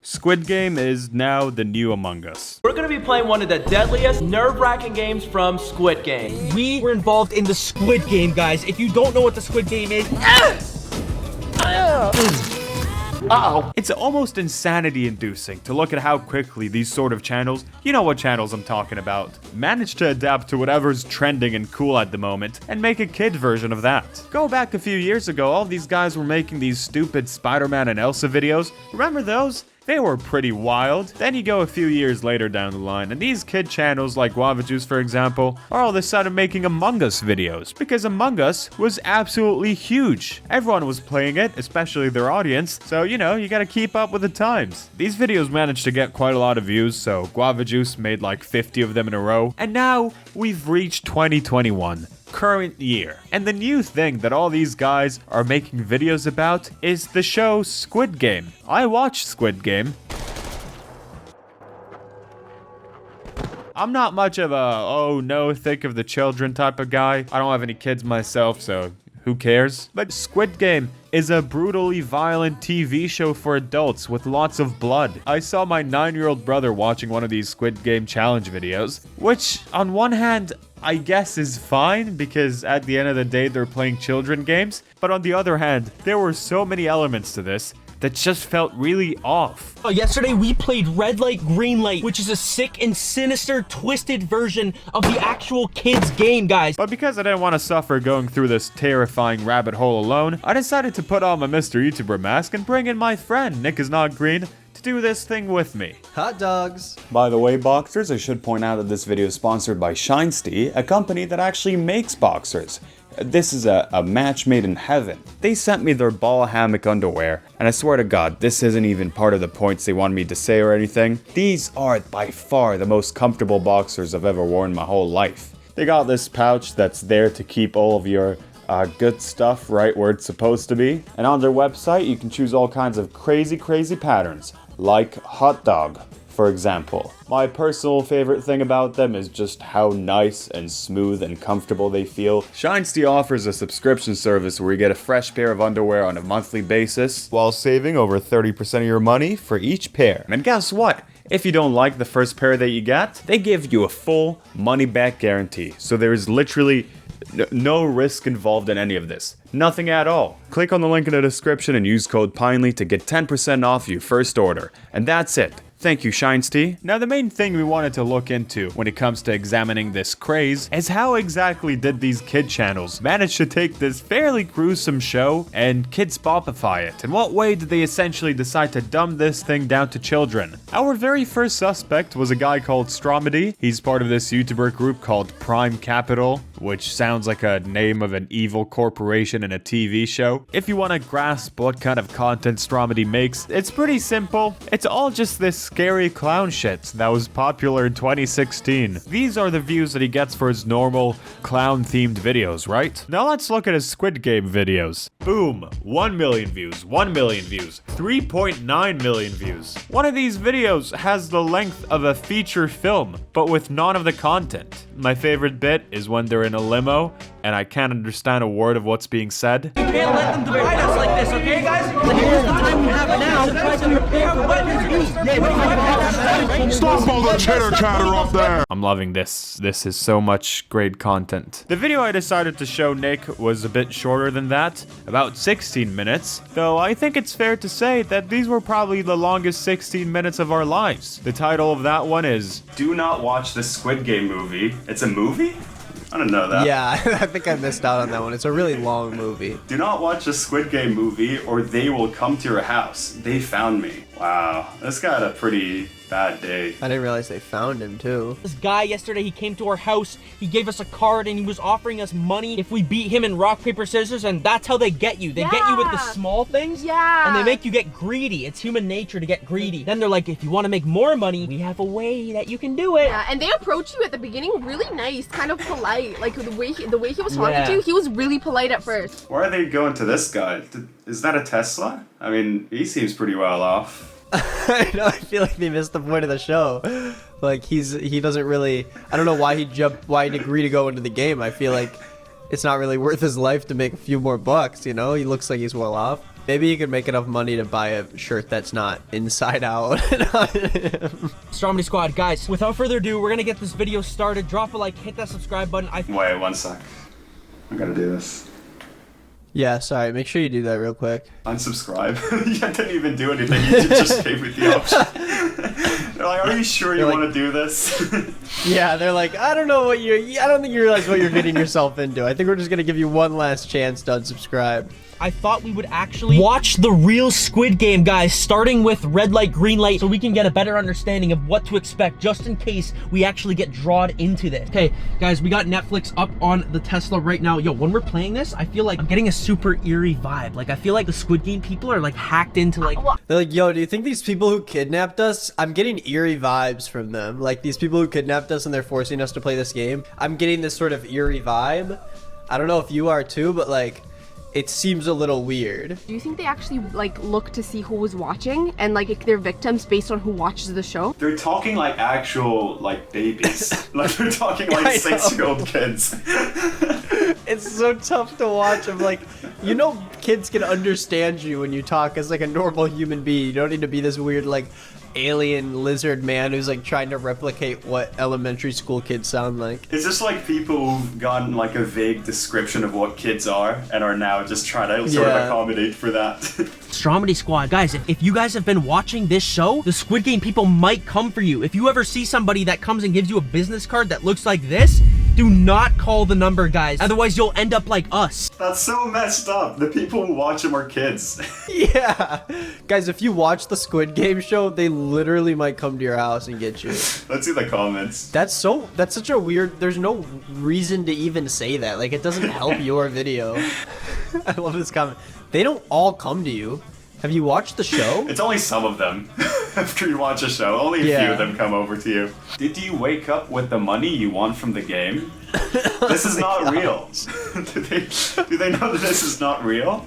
Squid Game is now the new Among Us. We're gonna be playing one of the deadliest, nerve-wracking games from Squid Game. We were involved in the Squid Game, guys. If you don't know what the Squid Game is... Uh-oh. It's almost insanity-inducing to look at how quickly these sort of channels, you know what channels I'm talking about, manage to adapt to whatever's trending and cool at the moment and make a kid version of that. Go back a few years ago, all these guys were making these stupid Spider-Man and Elsa videos. Remember those? They were pretty wild. Then you go a few years later down the line, and these kid channels like Guava, for example, are all of a sudden making Among Us videos, because Among Us was absolutely huge. Everyone was playing it, especially their audience, so you know, you gotta keep up with the times. These videos managed to get quite a lot of views, so Guava made like 50 of them in a row, and now we've reached 2021. Current year. And the new thing that all these guys are making videos about is the show Squid Game. I watched Squid Game. I'm not much of a, oh no, think of the children type of guy. I don't have any kids myself, so who cares? But Squid Game is a brutally violent TV show for adults with lots of blood. I saw my 9-year-old brother watching one of these Squid Game challenge videos, which on one hand, I guess is fine because at the end of the day, they're playing children games. But on the other hand, there were so many elements to this that just felt really off. Yesterday we played Red Light, Green Light, which is a sick and sinister, twisted version of the actual kids game, guys. But because I didn't want to suffer going through this terrifying rabbit hole alone, I decided to put on my Mr. YouTuber mask and bring in my friend, nickisnotgreen, to do this thing with me. Hot dogs. By the way, boxers, I should point out that this video is sponsored by Shinesty, a company that actually makes boxers. This is a match made in heaven. They sent me their ball hammock underwear, and I swear to God, this isn't even part of the points they wanted me to say or anything. These are by far the most comfortable boxers I've ever worn my whole life. They got this pouch that's there to keep all of your good stuff right where it's supposed to be. And on their website, you can choose all kinds of crazy patterns, like hot dog, for example. My personal favorite thing about them is just how nice and smooth and comfortable they feel. Shinesty offers a subscription service where you get a fresh pair of underwear on a monthly basis, while saving over 30% of your money for each pair. And guess what? If you don't like the first pair that you get, they give you a full money-back guarantee. So there is literally no risk involved in any of this. Nothing at all. Click on the link in the description and use code PINELY to get 10% off your first order. And that's it. Thank you, Shinesty. Now, the main thing we wanted to look into when it comes to examining this craze is how exactly did these kid channels manage to take this fairly gruesome show and kids-popify it? In what way did they essentially decide to dumb this thing down to children? Our very first suspect was a guy called Traumatized. He's part of this YouTuber group called Prime Capital, which sounds like a name of an evil corporation in a TV show. If you want to grasp what kind of content Traumatized makes, it's pretty simple. It's all just this scary clown shit that was popular in 2016. These are the views that he gets for his normal clown-themed videos, right? Now let's look at his Squid Game videos. Boom! 1 million views, 1 million views, 3.9 million views. One of these videos has the length of a feature film, but with none of the content. My favorite bit is when they're in a limo, and I can't understand a word of what's being said. You can't let them divide us like this, okay, guys? Here's the time we have now to try to prepare for what Stop all the chitter chatter up there! I'm loving this. This is so much great content. The video I decided to show Nick was a bit shorter than that, about 16 minutes, though I think it's fair to say that these were probably the longest 16 minutes of our lives. The title of that one is Do not watch the Squid Game movie. It's a movie? I didn't know that. Yeah, I think I missed out on that one. It's a really long movie. Do not watch the Squid Game movie or they will come to your house. They found me. Wow, this got a pretty bad day. I didn't realize they found him too. This guy yesterday, he came to our house, he gave us a card, and he was offering us money if we beat him in rock, paper, scissors, and that's how they get you. They get you with the small things, and they make you get greedy. It's human nature to get greedy. Then they're like, if you want to make more money, we have a way that you can do it. Yeah, and they approach you at the beginning really nice, kind of polite. Like the way he was talking to you, he was really polite at first. Why are they going to this guy? Is that a Tesla? I mean, he seems pretty well off. I know, I feel like they missed the point of the show. Like he doesn't really, I don't know why he'd agree to go into the game. I feel like it's not really worth his life to make a few more bucks, you know? He looks like he's well off. Maybe you could make enough money to buy a shirt that's not inside out. Stromedy Squad, guys, without further ado, we're gonna get this video started. Drop a like, hit that subscribe button. Wait, 1 sec. I gotta do this. Yeah, sorry. Make sure you do that real quick. Unsubscribe. You didn't even do anything. You just gave me the option. They're like, are you sure you want to do this? Yeah, they're like, I don't know what I don't think you realize what you're getting yourself into. I think we're just gonna give you one last chance to unsubscribe. I thought we would actually watch the real Squid Game, guys, starting with red light, green light, so we can get a better understanding of what to expect, just in case we actually get drawn into this. Okay, guys, we got Netflix up on the Tesla right now. Yo, when we're playing this, I feel like I'm getting a super eerie vibe. Like, I feel like the Squid Game people are, like, hacked into, like... They're like, yo, do you think these people who kidnapped us, I'm getting eerie vibes from them. Like, these people who kidnapped us and they're forcing us to play this game, I'm getting this sort of eerie vibe. I don't know if you are too, but, like... it seems a little weird. Do you think they actually like look to see who was watching and like if they're victims based on who watches the show? They're talking like actual like babies. Like they're talking like 6-year-old kids. It's so tough to watch. I'm like, you know, kids can understand you when you talk as like a normal human being. You don't need to be this weird like alien lizard man who's like trying to replicate what elementary school kids sound like. It's just like people who've gotten like a vague description of what kids are and are now just trying to sort of accommodate for that. Stromedy Squad, guys, if you guys have been watching this show, the Squid Game people might come for you. If you ever see somebody that comes and gives you a business card that looks like this, do not call the number, guys. Otherwise, you'll end up like us. That's so messed up. The people who watch them are kids. Yeah. Guys, if you watch the Squid Game show, they literally might come to your house and get you. Let's see the comments. That's such a weird, there's no reason to even say that. Like, it doesn't help your video. I love this comment. They don't all come to you. Have you watched the show? It's only some of them. After you watch a show, only a few of them come over to you. Did you wake up with the money you want from the game? This is not real. do they know that this is not real?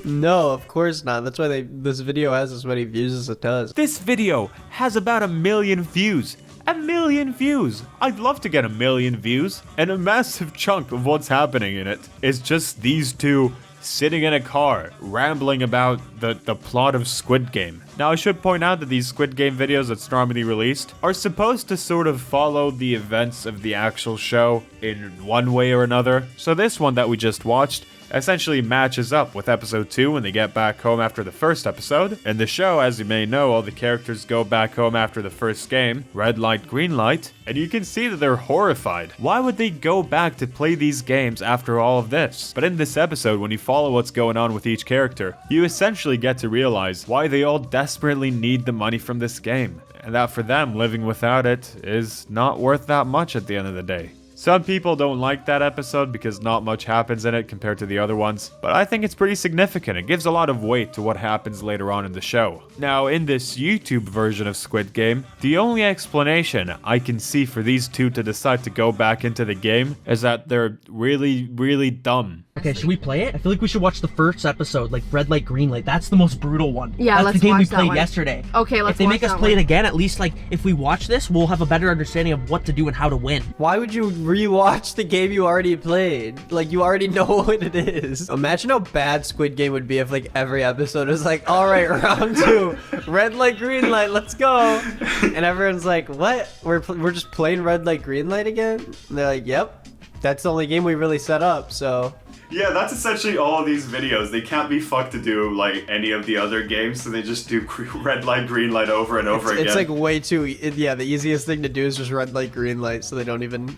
No, of course not. That's why this video has as many views as it does. This video has about 1 million views. 1 million views! I'd love to get 1 million views, and a massive chunk of what's happening in it is just these two sitting in a car, rambling about the plot of Squid Game. Now, I should point out that these Squid Game videos that Stromedy released are supposed to sort of follow the events of the actual show in one way or another. So this one that we just watched essentially matches up with episode 2 when they get back home after the first episode. In the show, as you may know, all the characters go back home after the first game, red light, green light, and you can see that they're horrified. Why would they go back to play these games after all of this? But in this episode, when you follow what's going on with each character, you essentially get to realize why they all desperately need the money from this game, and that for them, living without it is not worth that much at the end of the day. Some people don't like that episode because not much happens in it compared to the other ones, but I think it's pretty significant. It gives a lot of weight to what happens later on in the show. Now, in this YouTube version of Squid Game, the only explanation I can see for these two to decide to go back into the game is that they're really, really dumb. Okay, should we play it? I feel like we should watch the first episode, like red light, green light. That's the most brutal one. Yeah, that's let's the game we watch that played one. yesterday. Okay, let's If they watch make us that play one. it again, at least like if we watch this, we'll have a better understanding of what to do and how to win. Why would you rewatch the game you already played? Like, you already know what it is. Imagine how bad Squid Game would be if like every episode was like, all right, round 2, red light, green light, let's go. And everyone's like, what? We're just playing red light, green light again? And they're like, yep, that's the only game we really set up, so. Yeah, that's essentially all of these videos. They can't be fucked to do like any of the other games, so they just do red light, green light over and over again. It's like way too, yeah, the easiest thing to do is just red light, green light, so they don't even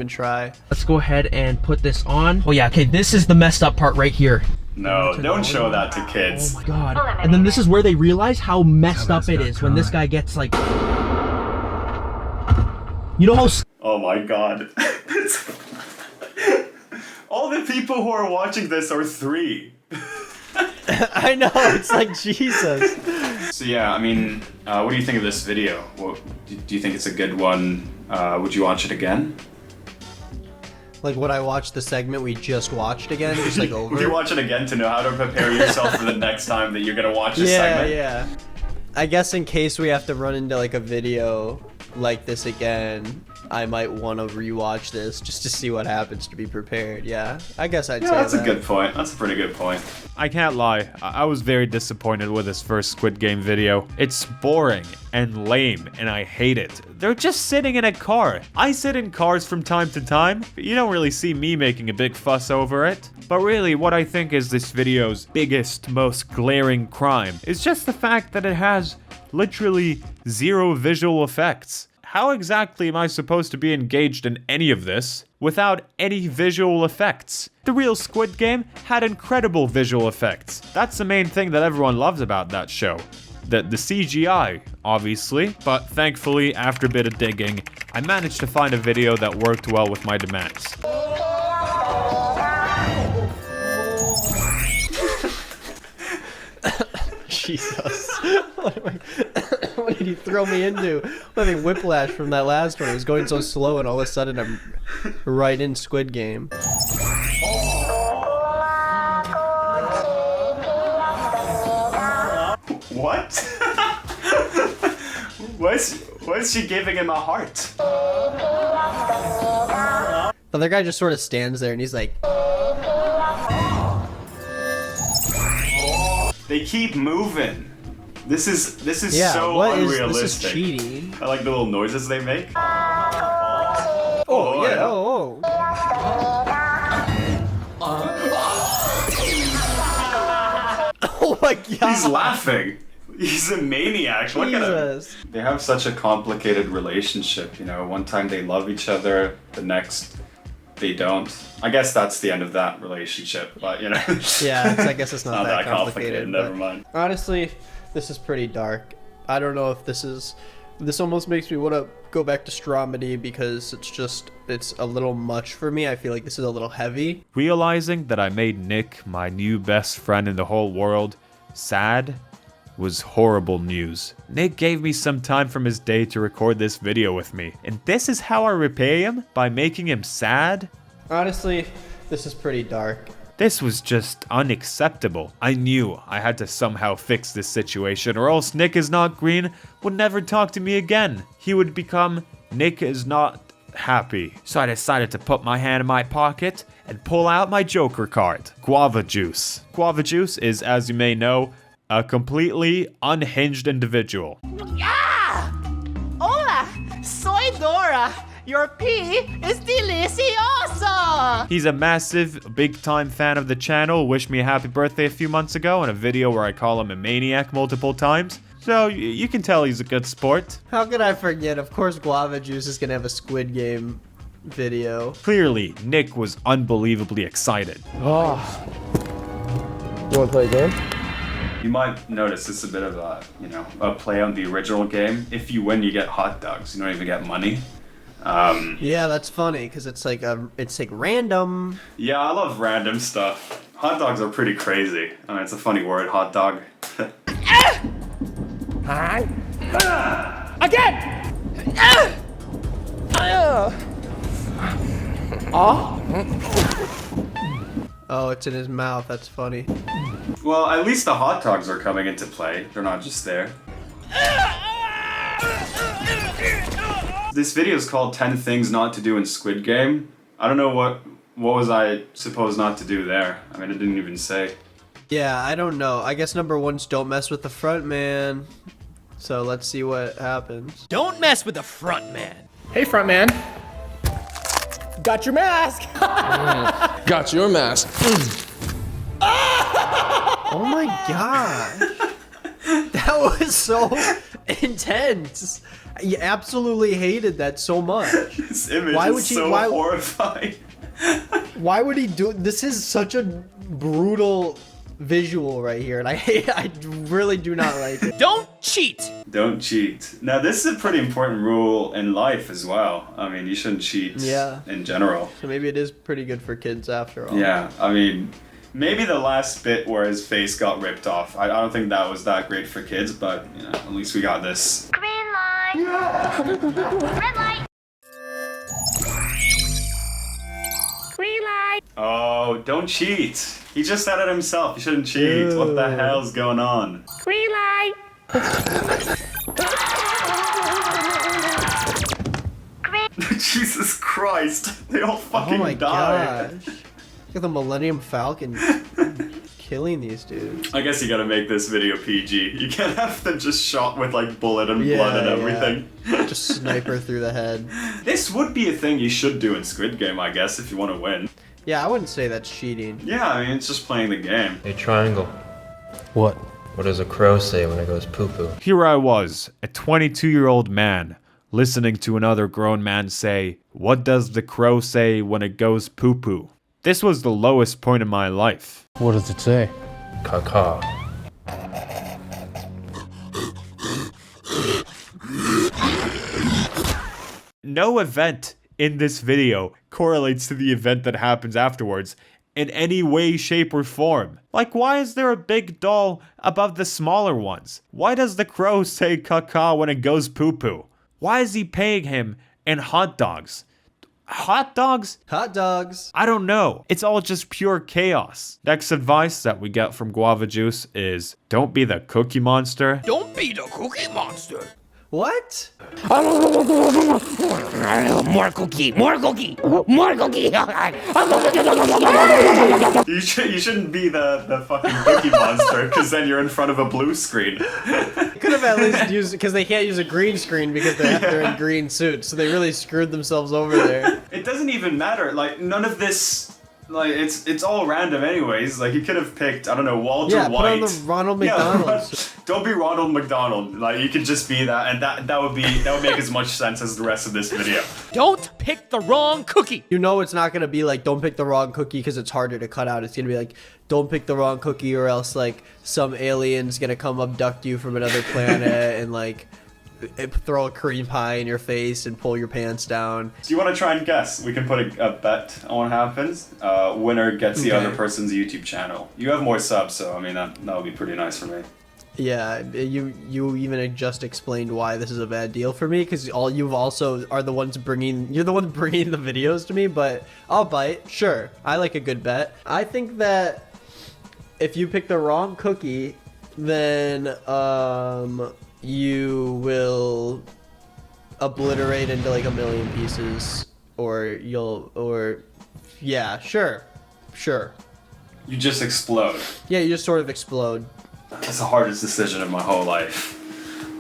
try. Let's go ahead and put this on. Oh yeah, okay, this is the messed up part right here. No, don't show that to kids. Oh my god. And then this is where they realize how messed up it is when this guy gets like... You know how... Oh my god. All the people who are watching this are 3. I know, it's like Jesus. So yeah, I mean, what do you think of this video? Do you think it's a good one? Would you watch it again? Like, would I watch the segment we just watched again, just like over? Would you watch it again to know how to prepare yourself for the next time that you're gonna watch this segment? Yeah. I guess in case we have to run into like a video like this again, I might want to rewatch this just to see what happens to be prepared. Yeah, I guess I'd say That's that. a good point. That's a pretty good point. I can't lie, I was very disappointed with this first Squid Game video. It's boring and lame, and I hate it. They're just sitting in a car. I sit in cars from time to time, but you don't really see me making a big fuss over it. But really, what I think is this video's biggest, most glaring crime is just the fact that it has literally 0 visual effects. How exactly am I supposed to be engaged in any of this without any visual effects? The real Squid Game had incredible visual effects. That's the main thing that everyone loves about that show. The CGI, obviously, but thankfully, after a bit of digging, I managed to find a video that worked well with my demands. Jesus. What did he throw me into? I'm having whiplash from that last one. It was going so slow, and all of a sudden I'm right in Squid Game. What? Why's she giving him a heart? The other guy just sort of stands there and he's like, They keep moving. This is yeah, so unrealistic. This is cheating. I like the little noises they make. Oh, yeah, oh. Oh my god. He's laughing. He's a maniac. Look at him. They have such a complicated relationship, you know. One time they love each other, the next they don't. I guess that's the end of that relationship, but you know. Yeah, I guess it's not that complicated. Never mind. Honestly, this is pretty dark. I don't know if this almost makes me want to go back to Stromedy because it's a little much for me. I feel like this is a little heavy. Realizing that I made Nick, my new best friend in the whole world, sad was horrible news. Nick gave me some time from his day to record this video with me, and this is how I repay him? By making him sad? Honestly, this is pretty dark. This was just unacceptable. I knew I had to somehow fix this situation, or else Nick is not green would never talk to me again. He would become Nick is not happy. So I decided to put my hand in my pocket and pull out my Joker card, Guava Juice. Guava Juice is, as you may know, a completely unhinged individual. Ah! Hola! Soy Dora! Your pee is delicioso! He's a massive, big-time fan of the channel, wished me a happy birthday a few months ago in a video where I call him a maniac multiple times. So you can tell he's a good sport. How could I forget? Of course Guava Juice is gonna have a Squid Game video. Clearly, Nick was unbelievably excited. Oh. You wanna play a game? You might notice this is a bit of a play on the original game. If you win, you get hot dogs. You don't even get money. Yeah, that's funny because it's like random. Yeah, I love random stuff. Hot dogs are pretty crazy. I mean, it's a funny word, hot dog. Hi. Again! Oh, it's in his mouth. That's funny. Well, at least the hot dogs are coming into play. They're not just there. This video is called 10 Things Not to Do in Squid Game. I don't know what was I supposed not to do there. I mean, it didn't even say. Yeah, I don't know. I guess number one's don't mess with the front man. So let's see what happens. Don't mess with the front man. Hey, front man. Got your mask! Got your mask. Oh my god. That was so intense. I absolutely hated that so much. This image Why is would she- so why- horrifying. Why would he do this? Is such a brutal visual right here, and I really do not like it. Don't cheat. Don't cheat. Now, this is a pretty important rule in life as well. I mean, you shouldn't cheat in general. So maybe it is pretty good for kids after all. Yeah, I mean, maybe the last bit where his face got ripped off. I don't think that was that great for kids, but you know, at least we got this. Green light. Red light. Green light. Oh, don't cheat. He just said it himself. You shouldn't cheat. Ew. What the hell's going on? Green light. Jesus Christ. They all Oh fucking my died. gosh. Look at the Millennium Falcon killing these dudes. I guess you gotta make this video PG. You can't have them just shot with like bullet and blood and everything. Just sniper through the head. This would be a thing you should do in Squid Game, I guess, if you want to win. Yeah, I wouldn't say that's cheating. Yeah, I mean, it's just playing the game. Hey, Triangle. What? What does a crow say when it goes poo-poo? Here I was, a 22-year-old man, listening to another grown man say, "What does the crow say when it goes poo-poo?" This was the lowest point in my life. What does it say? Caw-caw. No event in this video correlates to the event that happens afterwards in any way, shape, or form. Like, why is there a big doll above the smaller ones? Why does the crow say caw-caw when it goes poo-poo? Why is he paying him in hot dogs? Hot dogs? Hot dogs. I don't know. It's all just pure chaos. Next advice that we get from Guava Juice is, don't be the cookie monster. Don't be the cookie monster. What? More cookie, more cookie, more cookie. You shouldn't be the fucking cookie monster, because then you're in front of a blue screen. Could have at least used, because they can't use a green screen because they're in green suits, so they really screwed themselves over there. It doesn't even matter. Like, none of this, like, it's all random anyways. Like, you could have picked, I don't know, Walter White. Put on the Ronald McDonald. Don't be Ronald McDonald. Like, you could just be that, and that would make as much sense as the rest of this video. Don't pick the wrong cookie. You know it's not going to be like, don't pick the wrong cookie because it's harder to cut out. It's going to be like, don't pick the wrong cookie or else like some alien's going to come abduct you from another planet and like throw a cream pie in your face and pull your pants down. Do you want to try and guess? We can put a bet on what happens. Winner gets the other person's YouTube channel. You have more subs, so I mean that would be pretty nice for me. Yeah, you even just explained why this is a bad deal for me because you've also are the ones you're the one bringing the videos to me, but I'll bite. Sure, I like a good bet. I think that if you pick the wrong cookie, then you will obliterate into like a million pieces, yeah, sure. You just explode. Yeah, you just sort of explode. That's the hardest decision of my whole life.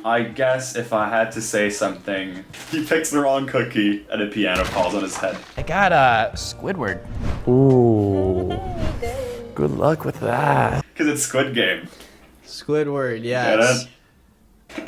I guess if I had to say something, he picks the wrong cookie and a piano falls on his head. I got Squidward. Ooh. Good luck with that. Because it's Squid Game. Squidward, yes. Get it?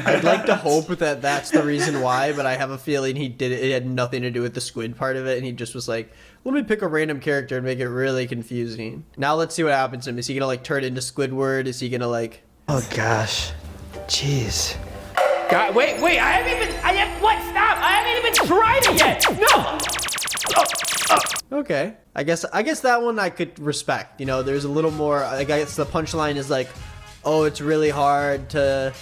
I'd like to hope that that's the reason why, but I have a feeling it had nothing to do with the squid part of it, and he just was like, let me pick a random character and make it really confusing. Now let's see what happens to him. Is he gonna like turn into Squidward? Is he gonna like... Oh gosh. Jeez. God, wait, what? Stop! I haven't even tried it yet! No! Okay. I guess that one I could respect. You know, there's a little more, I guess the punchline is like, oh, it's really hard to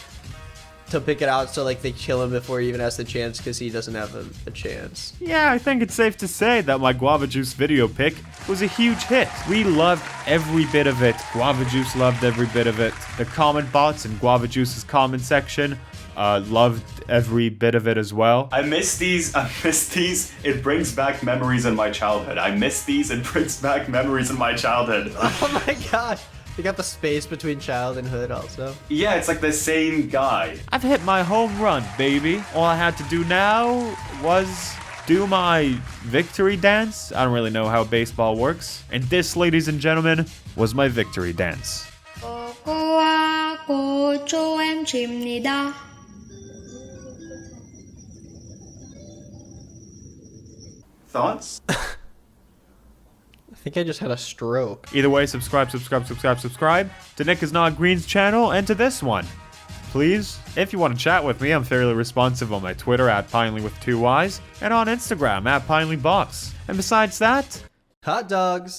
pick it out, so like they kill him before he even has the chance because he doesn't have a chance. Yeah, I think it's safe to say that my Guava Juice video pick was a huge hit. We loved every bit of it. Guava Juice loved every bit of it. The comment bots in Guava Juice's comment section loved every bit of it as well. I miss these. It brings back memories in my childhood. It brings back memories in my childhood. Oh my god. They got the space between child and hood also. Yeah, it's like the same guy. I've hit my home run, baby. All I had to do now was do my victory dance. I don't really know how baseball works. And this, ladies and gentlemen, was my victory dance. Thoughts? I think I just had a stroke. Either way, subscribe to Nick Is Not Green's channel and to this one. Please, if you want to chat with me, I'm fairly responsive on my Twitter at Pinely with 2 Y's and on Instagram at PinelyBoss. And besides that, hot dogs.